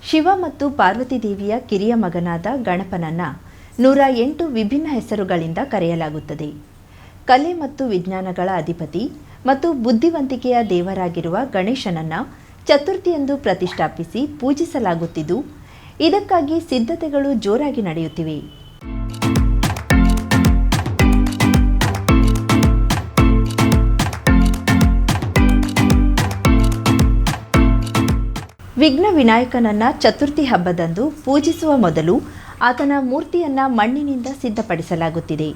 ಶಿವ ಮತ್ತು ಪಾರ್ವತಿ ದೇವಿಯ ಕಿರಿಯ ಮಗನಾದ ಗಣಪನನ್ನ 108 ವಿಭಿನ್ನ ಹೆಸರುಗಳಿಂದ ಕರೆಯಲಾಗುತ್ತದೆ. ಕಲೆ ಮತ್ತು ವಿಜ್ಞಾನಗಳ ಅಧಿಪತಿ ಮತ್ತು ಬುದ್ಧಿವಂತಿಕೆಯ ದೇವರಾಗಿರುವ ಗಣೇಶನನ್ನ ಚತುರ್ಥಿಯಂದು ಪ್ರತಿಷ್ಠಾಪಿಸಿ ಪೂಜಿಸಲಾಗುತ್ತಿದ್ದು, ಇದಕ್ಕಾಗಿ ಸಿದ್ಧತೆಗಳು ಜೋರಾಗಿ ನಡೆಯುತ್ತಿವೆ. ವಿಘ್ನ ವಿನಾಯಕನನ್ನ ಚತುರ್ಥಿ ಹಬ್ಬದಂದು ಪೂಜಿಸುವ ಮೊದಲು ಆತನ ಮೂರ್ತಿಯನ್ನ ಮಣ್ಣಿನಿಂದ ಸಿದ್ಧಪಡಿಸಲಾಗುತ್ತಿದೆ.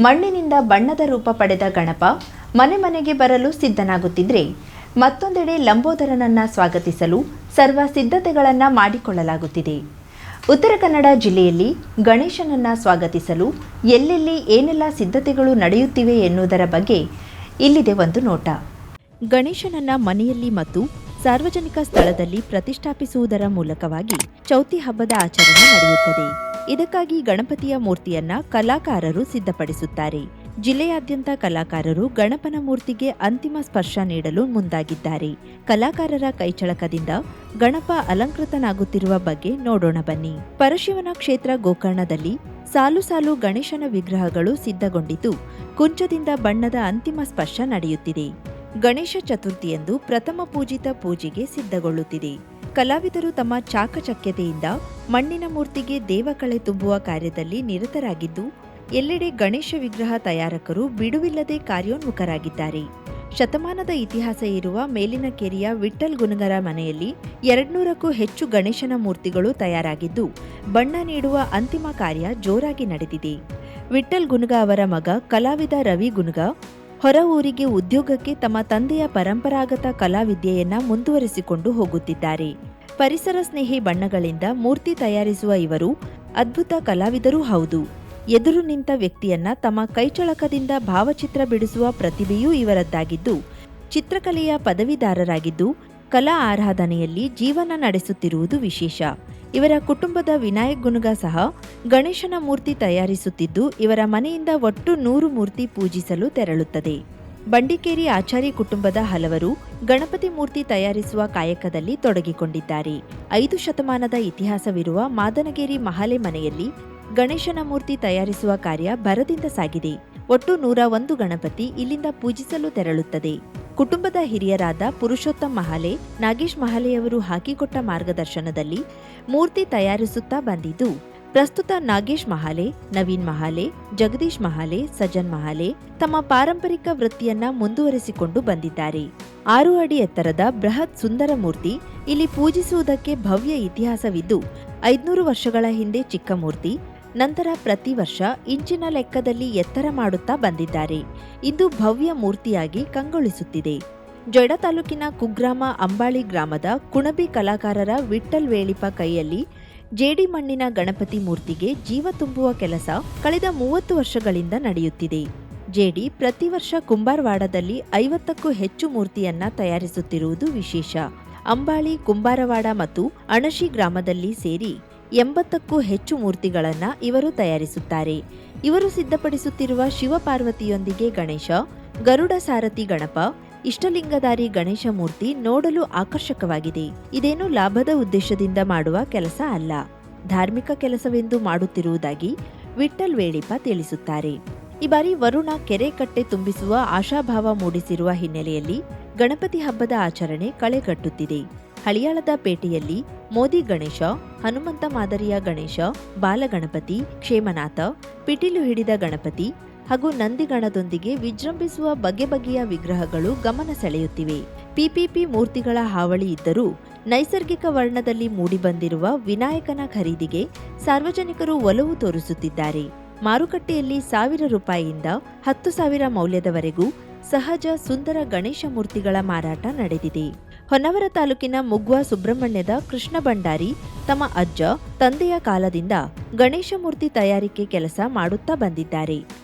ಮಣ್ಣಿನಿಂದ ಬಣ್ಣದ ರೂಪ ಪಡೆದ ಗಣಪ ಮನೆ ಮನೆಗೆ ಬರಲು ಸಿದ್ಧನಾಗುತ್ತಿದ್ರೆ, ಮತ್ತೊಂದೆಡೆ ಲಂಬೋದರನನ್ನ ಸ್ವಾಗತಿಸಲು ಸರ್ವ ಸಿದ್ಧತೆಗಳನ್ನು ಮಾಡಿಕೊಳ್ಳಲಾಗುತ್ತಿದೆ. ಉತ್ತರ ಕನ್ನಡ ಜಿಲ್ಲೆಯಲ್ಲಿ ಗಣೇಶನನ್ನ ಸ್ವಾಗತಿಸಲು ಎಲ್ಲೆಲ್ಲಿ ಏನೆಲ್ಲ ಸಿದ್ಧತೆಗಳು ನಡೆಯುತ್ತಿವೆ ಎನ್ನುವುದರ ಬಗ್ಗೆ ಇಲ್ಲಿದೆ ಒಂದು ನೋಟ. ಗಣೇಶನನ್ನ ಮನೆಯಲ್ಲಿ ಮತ್ತು ಸಾರ್ವಜನಿಕ ಸ್ಥಳದಲ್ಲಿ ಪ್ರತಿಷ್ಠಾಪಿಸುವುದರ ಮೂಲಕವಾಗಿ ಚೌತಿ ಹಬ್ಬದ ಆಚರಣೆ ನಡೆಯುತ್ತದೆ. ಇದಕ್ಕಾಗಿ ಗಣಪತಿಯ ಮೂರ್ತಿಯನ್ನ ಕಲಾಕಾರರು ಸಿದ್ಧಪಡಿಸುತ್ತಾರೆ. ಜಿಲ್ಲೆಯಾದ್ಯಂತ ಕಲಾಕಾರರು ಗಣಪನ ಮೂರ್ತಿಗೆ ಅಂತಿಮ ಸ್ಪರ್ಶ ನೀಡಲು ಮುಂದಾಗಿದ್ದಾರೆ. ಕಲಾಕಾರರ ಕೈಚಳಕದಿಂದ ಗಣಪ ಅಲಂಕೃತನಾಗುತ್ತಿರುವ ಬಗ್ಗೆ ನೋಡೋಣ ಬನ್ನಿ. ಪರಶಿವನ ಕ್ಷೇತ್ರ ಗೋಕರ್ಣದಲ್ಲಿ ಸಾಲು ಸಾಲು ಗಣೇಶನ ವಿಗ್ರಹಗಳು ಸಿದ್ಧಗೊಂಡಿದ್ದು, ಕುಂಚದಿಂದ ಬಣ್ಣದ ಅಂತಿಮ ಸ್ಪರ್ಶ ನಡೆಯುತ್ತಿದೆ. ಗಣೇಶ ಚತುರ್ಥಿಯಂದು ಪ್ರಥಮ ಪೂಜಿತ ಪೂಜೆಗೆ ಸಿದ್ಧಗೊಳ್ಳುತ್ತಿದೆ. ಕಲಾವಿದರು ತಮ್ಮ ಚಾಕಚಕ್ಯತೆಯಿಂದ ಮಣ್ಣಿನ ಮೂರ್ತಿಗೆ ದೇವಕಳೆ ತುಂಬುವ ಕಾರ್ಯದಲ್ಲಿ ನಿರತರಾಗಿದ್ದು, ಎಲ್ಲೆಡೆ ಗಣೇಶ ವಿಗ್ರಹ ತಯಾರಕರು ಬಿಡುವಿಲ್ಲದೆ ಕಾರ್ಯೋನ್ಮುಖರಾಗಿದ್ದಾರೆ. ಶತಮಾನದ ಇತಿಹಾಸ ಇರುವ ಮೇಲಿನಕೆರೆಯ ವಿಠ್ಠಲ್ ಗುನಗರ ಮನೆಯಲ್ಲಿ 200ಕ್ಕೂ ಹೆಚ್ಚು ಗಣೇಶನ ಮೂರ್ತಿಗಳು ತಯಾರಾಗಿದ್ದು, ಬಣ್ಣ ನೀಡುವ ಅಂತಿಮ ಕಾರ್ಯ ಜೋರಾಗಿ ನಡೆದಿದೆ. ವಿಠ್ಠಲ್ ಗುನಗ ಅವರ ಮಗ ಕಲಾವಿದ ರವಿ ಗುನಗ ಹೊರ ಊರಿಗೆ ಉದ್ಯೋಗಕ್ಕೆ ತಮ್ಮ ತಂದೆಯ ಪರಂಪರಾಗತ ಕಲಾವಿದ್ಯೆಯನ್ನ ಮುಂದುವರಿಸಿಕೊಂಡು ಹೋಗುತ್ತಿದ್ದಾರೆ. ಪರಿಸರ ಸ್ನೇಹಿ ಬಣ್ಣಗಳಿಂದ ಮೂರ್ತಿ ತಯಾರಿಸುವ ಇವರು ಅದ್ಭುತ ಕಲಾವಿದರೂ ಹೌದು. ಎದುರು ನಿಂತ ವ್ಯಕ್ತಿಯನ್ನ ತಮ್ಮ ಕೈಚಳಕದಿಂದ ಭಾವಚಿತ್ರ ಬಿಡಿಸುವ ಪ್ರತಿಭೆಯೂ ಇವರದ್ದಾಗಿದ್ದು, ಚಿತ್ರಕಲೆಯ ಪದವೀಧರರಾಗಿದ್ದು ಕಲಾ ಆರಾಧನೆಯಲ್ಲಿ ಜೀವನ ನಡೆಸುತ್ತಿರುವುದು ವಿಶೇಷ. ಇವರ ಕುಟುಂಬದ ವಿನಾಯಕ್ ಗುನಗ ಸಹ ಗಣೇಶನ ಮೂರ್ತಿ ತಯಾರಿಸುತ್ತಿದ್ದು, ಇವರ ಮನೆಯಿಂದ ಒಟ್ಟು 100 ಮೂರ್ತಿ ಪೂಜಿಸಲು ತೆರಳುತ್ತದೆ. ಬಂಡಿಕೇರಿ ಆಚಾರಿ ಕುಟುಂಬದ ಹಲವರು ಗಣಪತಿ ಮೂರ್ತಿ ತಯಾರಿಸುವ ಕಾಯಕದಲ್ಲಿ ತೊಡಗಿಕೊಂಡಿದ್ದಾರೆ. 5 ಶತಮಾನದ ಇತಿಹಾಸವಿರುವ ಮಾದನಗೇರಿ ಮಹಾಲೆ ಮನೆಯಲ್ಲಿ ಗಣೇಶನ ಮೂರ್ತಿ ತಯಾರಿಸುವ ಕಾರ್ಯ ಭರದಿಂದ ಸಾಗಿದೆ. ಒಟ್ಟು 101 ಗಣಪತಿ ಇಲ್ಲಿಂದ ಪೂಜಿಸಲು ತೆರಳುತ್ತದೆ. ಕುಟುಂಬದ ಹಿರಿಯರಾದ ಪುರುಷೋತ್ತಮ್ ಮಹಾಲೆ, ನಾಗೇಶ್ ಮಹಾಲೆಯವರು ಹಾಕಿಕೊಟ್ಟ ಮಾರ್ಗದರ್ಶನದಲ್ಲಿ ಮೂರ್ತಿ ತಯಾರಿಸುತ್ತಾ ಬಂದಿದ್ದು, ಪ್ರಸ್ತುತ ನಾಗೇಶ್ ಮಹಾಲೆ, ನವೀನ್ ಮಹಾಲೆ, ಜಗದೀಶ್ ಮಹಾಲೆ, ಸಜನ್ ಮಹಾಲೆ ತಮ್ಮ ಪಾರಂಪರಿಕ ವೃತ್ತಿಯನ್ನ ಮುಂದುವರಿಸಿಕೊಂಡು ಬಂದಿದ್ದಾರೆ. 6 ಅಡಿ ಎತ್ತರದ ಬೃಹತ್ ಸುಂದರ ಮೂರ್ತಿ ಇಲ್ಲಿ ಪೂಜಿಸುವುದಕ್ಕೆ ಭವ್ಯ ಇತಿಹಾಸವಿದ್ದು, 500 ವರ್ಷಗಳ ಹಿಂದೆ ಚಿಕ್ಕ ಮೂರ್ತಿ, ನಂತರ ಪ್ರತಿ ವರ್ಷ ಇಂಚಿನ ಲೆಕ್ಕದಲ್ಲಿ ಎತ್ತರ ಮಾಡುತ್ತಾ ಬಂದಿದ್ದಾರೆ. ಇದು ಭವ್ಯ ಮೂರ್ತಿಯಾಗಿ ಕಂಗೊಳಿಸುತ್ತಿದೆ. ಜೊಯ್ಡಾ ತಾಲೂಕಿನ ಕುಗ್ರಾಮ ಅಂಬಾಳಿ ಗ್ರಾಮದ ಕುಣಬಿ ಕಲಾಕಾರರ ವಿಠ್ಠಲ್ ವೇಳಿಪ ಕೈಯಲ್ಲಿ ಜೇಡಿ ಮಣ್ಣಿನ ಗಣಪತಿ ಮೂರ್ತಿಗೆ ಜೀವ ತುಂಬುವ ಕೆಲಸ ಕಳೆದ 30 ವರ್ಷಗಳಿಂದ ನಡೆಯುತ್ತಿದೆ. ಜೇಡಿ ಪ್ರತಿ ವರ್ಷ ಕುಂಬಾರವಾಡದಲ್ಲಿ 50ಕ್ಕೂ ಹೆಚ್ಚು ಮೂರ್ತಿಯನ್ನ ತಯಾರಿಸುತ್ತಿರುವುದು ವಿಶೇಷ. ಅಂಬಾಳಿ, ಕುಂಬಾರವಾಡ ಮತ್ತು ಅಣಶಿ ಗ್ರಾಮದಲ್ಲಿ ಸೇರಿ 80ಕ್ಕೂ ಹೆಚ್ಚು ಮೂರ್ತಿಗಳನ್ನು ಇವರು ತಯಾರಿಸುತ್ತಾರೆ. ಇವರು ಸಿದ್ಧಪಡಿಸುತ್ತಿರುವ ಶಿವಪಾರ್ವತಿಯೊಂದಿಗೆ ಗಣೇಶ, ಗರುಡ ಸಾರಥಿ ಗಣಪ, ಇಷ್ಟಲಿಂಗಧಾರಿ ಗಣೇಶ ಮೂರ್ತಿ ನೋಡಲು ಆಕರ್ಷಕವಾಗಿದೆ. ಇದೇನು ಲಾಭದ ಉದ್ದೇಶದಿಂದ ಮಾಡುವ ಕೆಲಸ ಅಲ್ಲ, ಧಾರ್ಮಿಕ ಕೆಲಸವೆಂದು ಮಾಡುತ್ತಿರುವುದಾಗಿ ವಿಠ್ಠಲ್ ವೇಳಿಪ ತಿಳಿಸುತ್ತಾರೆ. ಈ ಬಾರಿ ವರುಣ ಕೆರೆ ಕಟ್ಟೆ ತುಂಬಿಸುವ ಆಶಾಭಾವ ಮೂಡಿಸಿರುವ ಹಿನ್ನೆಲೆಯಲ್ಲಿ ಗಣಪತಿ ಹಬ್ಬದ ಆಚರಣೆ ಕಳೆಗಟ್ಟುತ್ತಿದೆ. ಹಳಿಯಾಳದ ಪೇಟೆಯಲ್ಲಿ ಮೋದಿ ಗಣೇಶ, ಹನುಮಂತ ಮಾದರಿಯ ಗಣೇಶ, ಬಾಲಗಣಪತಿ, ಕ್ಷೇಮನಾಥ, ಪಿಟೀಲು ಹಿಡಿದ ಗಣಪತಿ ಹಾಗೂ ನಂದಿಗಣದೊಂದಿಗೆ ವಿಜೃಂಭಿಸುವ ಬಗೆ ಬಗೆಯ ವಿಗ್ರಹಗಳು ಗಮನ ಸೆಳೆಯುತ್ತಿವೆ. ಪಿಪಿಪಿ ಮೂರ್ತಿಗಳ ಹಾವಳಿ ಇದ್ದರೂ ನೈಸರ್ಗಿಕ ವರ್ಣದಲ್ಲಿ ಮೂಡಿಬಂದಿರುವ ವಿನಾಯಕನ ಖರೀದಿಗೆ ಸಾರ್ವಜನಿಕರು ಒಲವು ತೋರಿಸುತ್ತಿದ್ದಾರೆ. ಮಾರುಕಟ್ಟೆಯಲ್ಲಿ 1000 ರೂಪಾಯಿಯಿಂದ 10,000 ಮೌಲ್ಯದವರೆಗೂ ಸಹಜ ಸುಂದರ ಗಣೇಶ ಮೂರ್ತಿಗಳ ಮಾರಾಟ ನಡೆದಿದೆ. ಹೊನ್ನವರ ತಾಲೂಕಿನ ಮುಗ್ವಾ ಸುಬ್ರಹ್ಮಣ್ಯದ ಕೃಷ್ಣ ಭಂಡಾರಿ ತಮ್ಮ ಅಜ್ಜ, ತಂದೆಯ ಕಾಲದಿಂದ ಗಣೇಶ ಮೂರ್ತಿ ತಯಾರಿಕೆ ಕೆಲಸ ಮಾಡುತ್ತಾ ಬಂದಿದ್ದಾರೆ.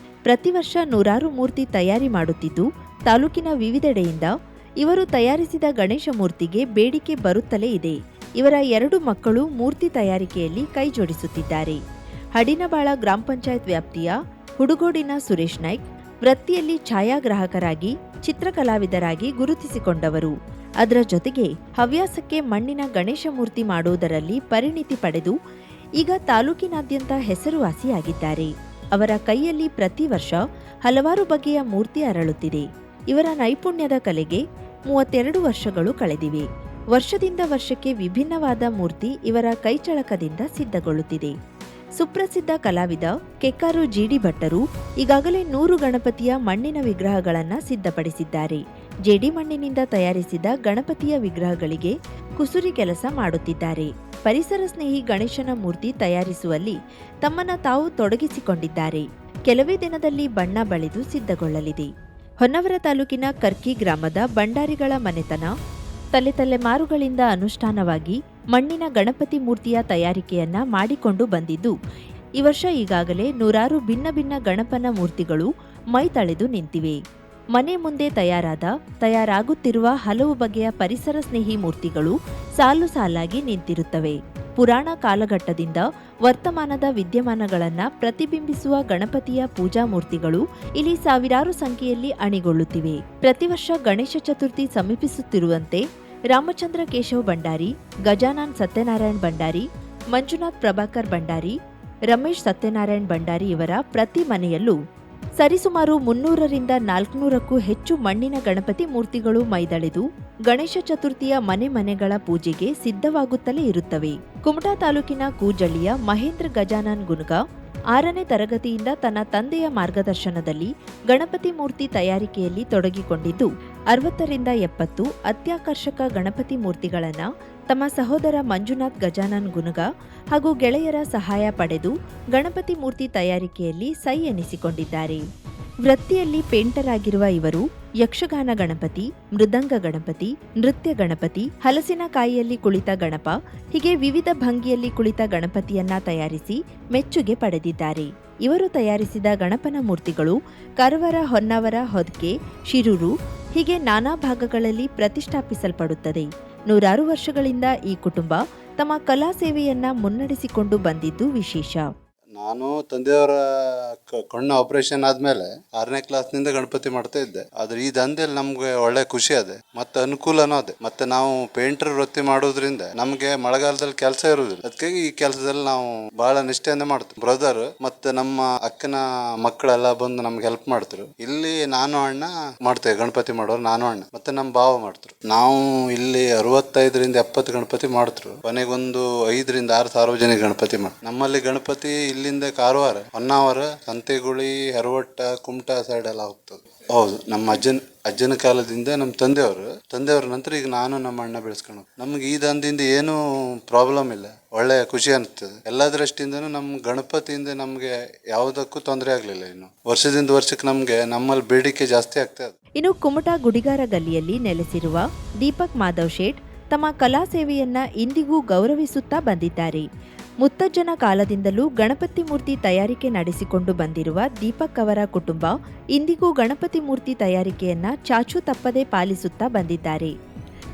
ಪ್ರತಿ ವರ್ಷ 100 ಮೂರ್ತಿ ತಯಾರಿ ಮಾಡುತ್ತಿದ್ದು, ತಾಲೂಕಿನ ವಿವಿಧೆಡೆಯಿಂದ ಇವರು ತಯಾರಿಸಿದ ಗಣೇಶ ಮೂರ್ತಿಗೆ ಬೇಡಿಕೆ ಬರುತ್ತಲೇ ಇದೆ. ಇವರ 2 ಮಕ್ಕಳು ಮೂರ್ತಿ ತಯಾರಿಕೆಯಲ್ಲಿ ಕೈಜೋಡಿಸುತ್ತಿದ್ದಾರೆ. ಹಡಿನಬಾಳ ಗ್ರಾಮ ಪಂಚಾಯತ್ ವ್ಯಾಪ್ತಿಯ ಹುಡುಗೋಡಿನ ಸುರೇಶ್ ನಾಯ್ಕ್ ವೃತ್ತಿಯಲ್ಲಿ ಛಾಯಾಗ್ರಾಹಕರಾಗಿ ಚಿತ್ರಕಲಾವಿದರಾಗಿ ಗುರುತಿಸಿಕೊಂಡವರು. ಅದರ ಜೊತೆಗೆ ಹವ್ಯಾಸಕ್ಕೆ ಮಣ್ಣಿನ ಗಣೇಶ ಮೂರ್ತಿ ಮಾಡುವುದರಲ್ಲಿ ಪರಿಣಿತಿ ಪಡೆದು ಈಗ ತಾಲೂಕಿನಾದ್ಯಂತ ಹೆಸರುವಾಸಿಯಾಗಿದ್ದಾರೆ. ಅವರ ಕೈಯಲ್ಲಿ ಪ್ರತಿ ವರ್ಷ ಹಲವಾರು ಬಗೆಯ ಮೂರ್ತಿ ಅರಳುತ್ತಿದೆ. ಇವರ ನೈಪುಣ್ಯದ ಕಲೆಗೆ 32 ವರ್ಷಗಳು ಕಳೆದಿವೆ. ವರ್ಷದಿಂದ ವರ್ಷಕ್ಕೆ ವಿಭಿನ್ನವಾದ ಮೂರ್ತಿ ಇವರ ಕೈಚಳಕದಿಂದ ಸಿದ್ಧಗೊಳ್ಳುತ್ತಿದೆ. ಸುಪ್ರಸಿದ್ಧ ಕಲಾವಿದ ಕೆಕ್ಕಾರು ಜಿಡಿ ಭಟ್ಟರು ಈಗಾಗಲೇ 100 ಗಣಪತಿಯ ಮಣ್ಣಿನ ವಿಗ್ರಹಗಳನ್ನು ಸಿದ್ಧಪಡಿಸಿದ್ದಾರೆ. ಜೇಡಿ ಮಣ್ಣಿನಿಂದ ತಯಾರಿಸಿದ ಗಣಪತಿಯ ವಿಗ್ರಹಗಳಿಗೆ ಕುಸುರಿ ಕೆಲಸ ಮಾಡುತ್ತಿದ್ದಾರೆ. ಪರಿಸರ ಸ್ನೇಹಿ ಗಣೇಶನ ಮೂರ್ತಿ ತಯಾರಿಸುವಲ್ಲಿ ತಮ್ಮನ್ನ ತಾವು ತೊಡಗಿಸಿಕೊಂಡಿದ್ದಾರೆ. ಕೆಲವೇ ದಿನದಲ್ಲಿ ಬಣ್ಣ ಬಳಿದು ಸಿದ್ಧಗೊಳ್ಳಲಿದೆ. ಹೊನ್ನವರ ತಾಲೂಕಿನ ಕರ್ಕಿ ಗ್ರಾಮದ ಭಂಡಾರಿಗಳ ಮನೆತನ ತಲೆಮಾರುಗಳಿಂದ ಅನುಷ್ಠಾನವಾಗಿ ಮಣ್ಣಿನ ಗಣಪತಿ ಮೂರ್ತಿಯ ತಯಾರಿಕೆಯನ್ನ ಮಾಡಿಕೊಂಡು ಬಂದಿದ್ದು, ಈ ವರ್ಷ ಈಗಾಗಲೇ 100 ಭಿನ್ನ ಭಿನ್ನ ಗಣಪನ ಮೂರ್ತಿಗಳು ಮೈ ತಳೆದು ನಿಂತಿವೆ. ಮನೆ ಮುಂದೆ ತಯಾರಾಗುತ್ತಿರುವ ಹಲವು ಬಗೆಯ ಪರಿಸರ ಸ್ನೇಹಿ ಮೂರ್ತಿಗಳು ಸಾಲು ಸಾಲಾಗಿ ನಿಂತಿರುತ್ತವೆ. ಪುರಾಣ ಕಾಲಘಟ್ಟದಿಂದ ವರ್ತಮಾನದ ವಿದ್ಯಮಾನಗಳನ್ನು ಪ್ರತಿಬಿಂಬಿಸುವ ಗಣಪತಿಯ ಪೂಜಾ ಮೂರ್ತಿಗಳು ಇಲ್ಲಿ ಸಾವಿರಾರು ಸಂಖ್ಯೆಯಲ್ಲಿ ಅಣಿಗೊಳ್ಳುತ್ತಿವೆ. ಪ್ರತಿ ವರ್ಷ ಗಣೇಶ ಚತುರ್ಥಿ ಸಮೀಪಿಸುತ್ತಿರುವಂತೆ ರಾಮಚಂದ್ರ ಕೇಶವ್ ಭಂಡಾರಿ, ಗಜಾನನ್ ಸತ್ಯನಾರಾಯಣ್ ಭಂಡಾರಿ, ಮಂಜುನಾಥ್ ಪ್ರಭಾಕರ್ ಭಂಡಾರಿ, ರಮೇಶ್ ಸತ್ಯನಾರಾಯಣ್ ಭಂಡಾರಿ ಇವರ ಪ್ರತಿ ಮನೆಯಲ್ಲೂ ಸರಿಸುಮಾರು 300ರಿಂದ 400ಕ್ಕೂ ಹೆಚ್ಚು ಮಣ್ಣಿನ ಗಣಪತಿ ಮೂರ್ತಿಗಳು ಮೈದಳೆದು ಗಣೇಶ ಚತುರ್ಥಿಯ ಮನೆಗಳ ಪೂಜೆಗೆ ಸಿದ್ಧವಾಗುತ್ತಲೇ ಇರುತ್ತವೆ. ಕುಮಟಾ ತಾಲೂಕಿನ ಕೂಜಳ್ಳಿಯ ಮಹೇಂದ್ರ ಗಜಾನನ್ ಗುನ್ಗ 6ನೇ ತರಗತಿಯಿಂದ ತನ್ನ ತಂದೆಯ ಮಾರ್ಗದರ್ಶನದಲ್ಲಿ ಗಣಪತಿ ಮೂರ್ತಿ ತಯಾರಿಕೆಯಲ್ಲಿ ತೊಡಗಿಕೊಂಡಿದ್ದು 60ರಿಂದ 70 ಅತ್ಯಾಕರ್ಷಕ ಗಣಪತಿ ಮೂರ್ತಿಗಳನ್ನು ತಮ್ಮ ಸಹೋದರ ಮಂಜುನಾಥ್ ಗಜಾನನ್ ಗುನಗ ಹಾಗೂ ಗೆಳೆಯರ ಸಹಾಯ ಪಡೆದು ಗಣಪತಿ ಮೂರ್ತಿ ತಯಾರಿಕೆಯಲ್ಲಿ ಸೈ ಎನಿಸಿಕೊಂಡಿದ್ದಾರೆ. ವೃತ್ತಿಯಲ್ಲಿ ಪೇಂಟರ್ ಆಗಿರುವ ಇವರು ಯಕ್ಷಗಾನ ಗಣಪತಿ, ಮೃದಂಗ ಗಣಪತಿ, ನೃತ್ಯ ಗಣಪತಿ, ಹಲಸಿನ ಕಾಯಿಯಲ್ಲಿ ಕುಳಿತ ಗಣಪ ಹೀಗೆ ವಿವಿಧ ಭಂಗಿಯಲ್ಲಿ ಕುಳಿತ ಗಣಪತಿಯನ್ನ ತಯಾರಿಸಿ ಮೆಚ್ಚುಗೆ ಪಡೆದಿದ್ದಾರೆ. ಇವರು ತಯಾರಿಸಿದ ಗಣಪನ ಮೂರ್ತಿಗಳು ಕಾರವಾರ, ಹೊನ್ನಾವರ, ಹೊದ್ಕೆ, ಶಿರೂರು ಹೀಗೆ ನಾನಾ ಭಾಗಗಳಲ್ಲಿ ಪ್ರತಿಷ್ಠಾಪಿಸಲ್ಪಡುತ್ತದೆ. 100 ವರ್ಷಗಳಿಂದ ಈ ಕುಟುಂಬ ತಮ್ಮ ಕಲಾ ಸೇವೆಯನ್ನ ಮುನ್ನಡೆಸಿಕೊಂಡು ಬಂದಿದ್ದು ವಿಶೇಷ. ನಾನು ತಂದೆಯವರ ಕಣ್ಣು ಆಪರೇಷನ್ ಆದ್ಮೇಲೆ 6ನೇ ಕ್ಲಾಸ್ನಿಂದ ಗಣಪತಿ ಮಾಡ್ತಾ ಇದ್ದೆ. ಆದ್ರೆ ಈ ದಂಧೆಯಲ್ಲಿ ನಮ್ಗೆ ಒಳ್ಳೆ ಖುಷಿ ಅದೇ ಮತ್ತೆ ಅನುಕೂಲನೂ ಅದೇ. ಮತ್ತೆ ನಾವು ಪೇಂಟರ್ ವೃತ್ತಿ ಮಾಡೋದ್ರಿಂದ ನಮ್ಗೆ ಮಳೆಗಾಲದಲ್ಲಿ ಕೆಲಸ ಇರುವುದಿಲ್ಲ. ಅದಕ್ಕೆ ಈ ಕೆಲಸದಲ್ಲಿ ನಾವು ಬಹಳ ನಿಷ್ಠೆಯಿಂದ ಮಾಡ್ತೀವಿ. ಬ್ರದರ್ ಮತ್ತೆ ನಮ್ಮ ಅಕ್ಕನ ಮಕ್ಕಳೆಲ್ಲ ಬಂದು ನಮ್ಗೆ ಹೆಲ್ಪ್ ಮಾಡ್ತಿರು. ಇಲ್ಲಿ ನಾನು ಅಣ್ಣ ಮಾಡ್ತೇವೆ ಗಣಪತಿ ಮಾಡೋರು, ನಾನು ಅಣ್ಣ ಮತ್ತೆ ನಮ್ಮ ಭಾವ ಮಾಡ್ತರು. ನಾವು ಇಲ್ಲಿ 65ರಿಂದ 70 ಗಣಪತಿ ಮಾಡ್ತರು. ಕೊನೆಗೊಂದು 5ರಿಂದ 6 ಸಾರ್ವಜನಿಕ ಗಣಪತಿ ಮಾಡ್ತಾರೆ. ನಮ್ಮಲ್ಲಿ ಗಣಪತಿ ಇಲ್ಲಿಂದ ಕಾರವಾರ, ಹೊನ್ನಾವರ, ಸಂತೆಗುಳಿ, ಹೆರವಟ್ಟ, ಕುಮಟಾ ಸೈಡ್ ಎಲ್ಲ ಹೋಗ್ತದೆ. ಹೌದು, ನಮ್ಮ ಅಜ್ಜನ ಕಾಲದಿಂದ ನಮ್ಮ ತಂದೆಯವ್ರ ನಂತರ ಈಗ ನಾನು ನಮ್ಮ ಅಣ್ಣ ಬೆಳೆಸ್ಕೊಂಡು ನಮ್ಗೆ ಈ ದಂಧೆಯಿಂದ ಏನೂ ಪ್ರಾಬ್ಲಮ್ ಇಲ್ಲ, ಒಳ್ಳೆ ಖುಷಿ ಅನಿಸ್ತದೆ. ಎಲ್ಲ ದೃಷ್ಟಿಯಿಂದನೂ ನಮ್ಮ ಗಣಪತಿಯಿಂದ ನಮ್ಗೆ ಯಾವುದಕ್ಕೂ ತೊಂದರೆ ಆಗ್ಲಿಲ್ಲ. ಇನ್ನು ವರ್ಷದಿಂದ ವರ್ಷಕ್ಕೆ ನಮ್ಮಲ್ಲಿ ಬೇಡಿಕೆ ಜಾಸ್ತಿ ಆಗ್ತದೆ. ಇನ್ನು ಕುಮಟಾ ಗುಡಿಗಾರ ಗಲ್ಲಿಯಲ್ಲಿ ನೆಲೆಸಿರುವ ದೀಪಕ್ ಮಾಧವ್ ಶೇಟ್ ತಮ್ಮ ಕಲಾ ಸೇವೆಯನ್ನ ಇಂದಿಗೂ ಗೌರವಿಸುತ್ತಾ ಬಂದಿದ್ದಾರೆ. ಮುತ್ತಜ್ಜನ ಕಾಲದಿಂದಲೂ ಗಣಪತಿ ಮೂರ್ತಿ ತಯಾರಿಕೆ ನಡೆಸಿಕೊಂಡು ಬಂದಿರುವ ದೀಪಕ್ ಅವರ ಕುಟುಂಬ ಇಂದಿಗೂ ಗಣಪತಿ ಮೂರ್ತಿ ತಯಾರಿಕೆಯನ್ನ ಚಾಚೂ ತಪ್ಪದೆ ಪಾಲಿಸುತ್ತಾ ಬಂದಿದ್ದಾರೆ.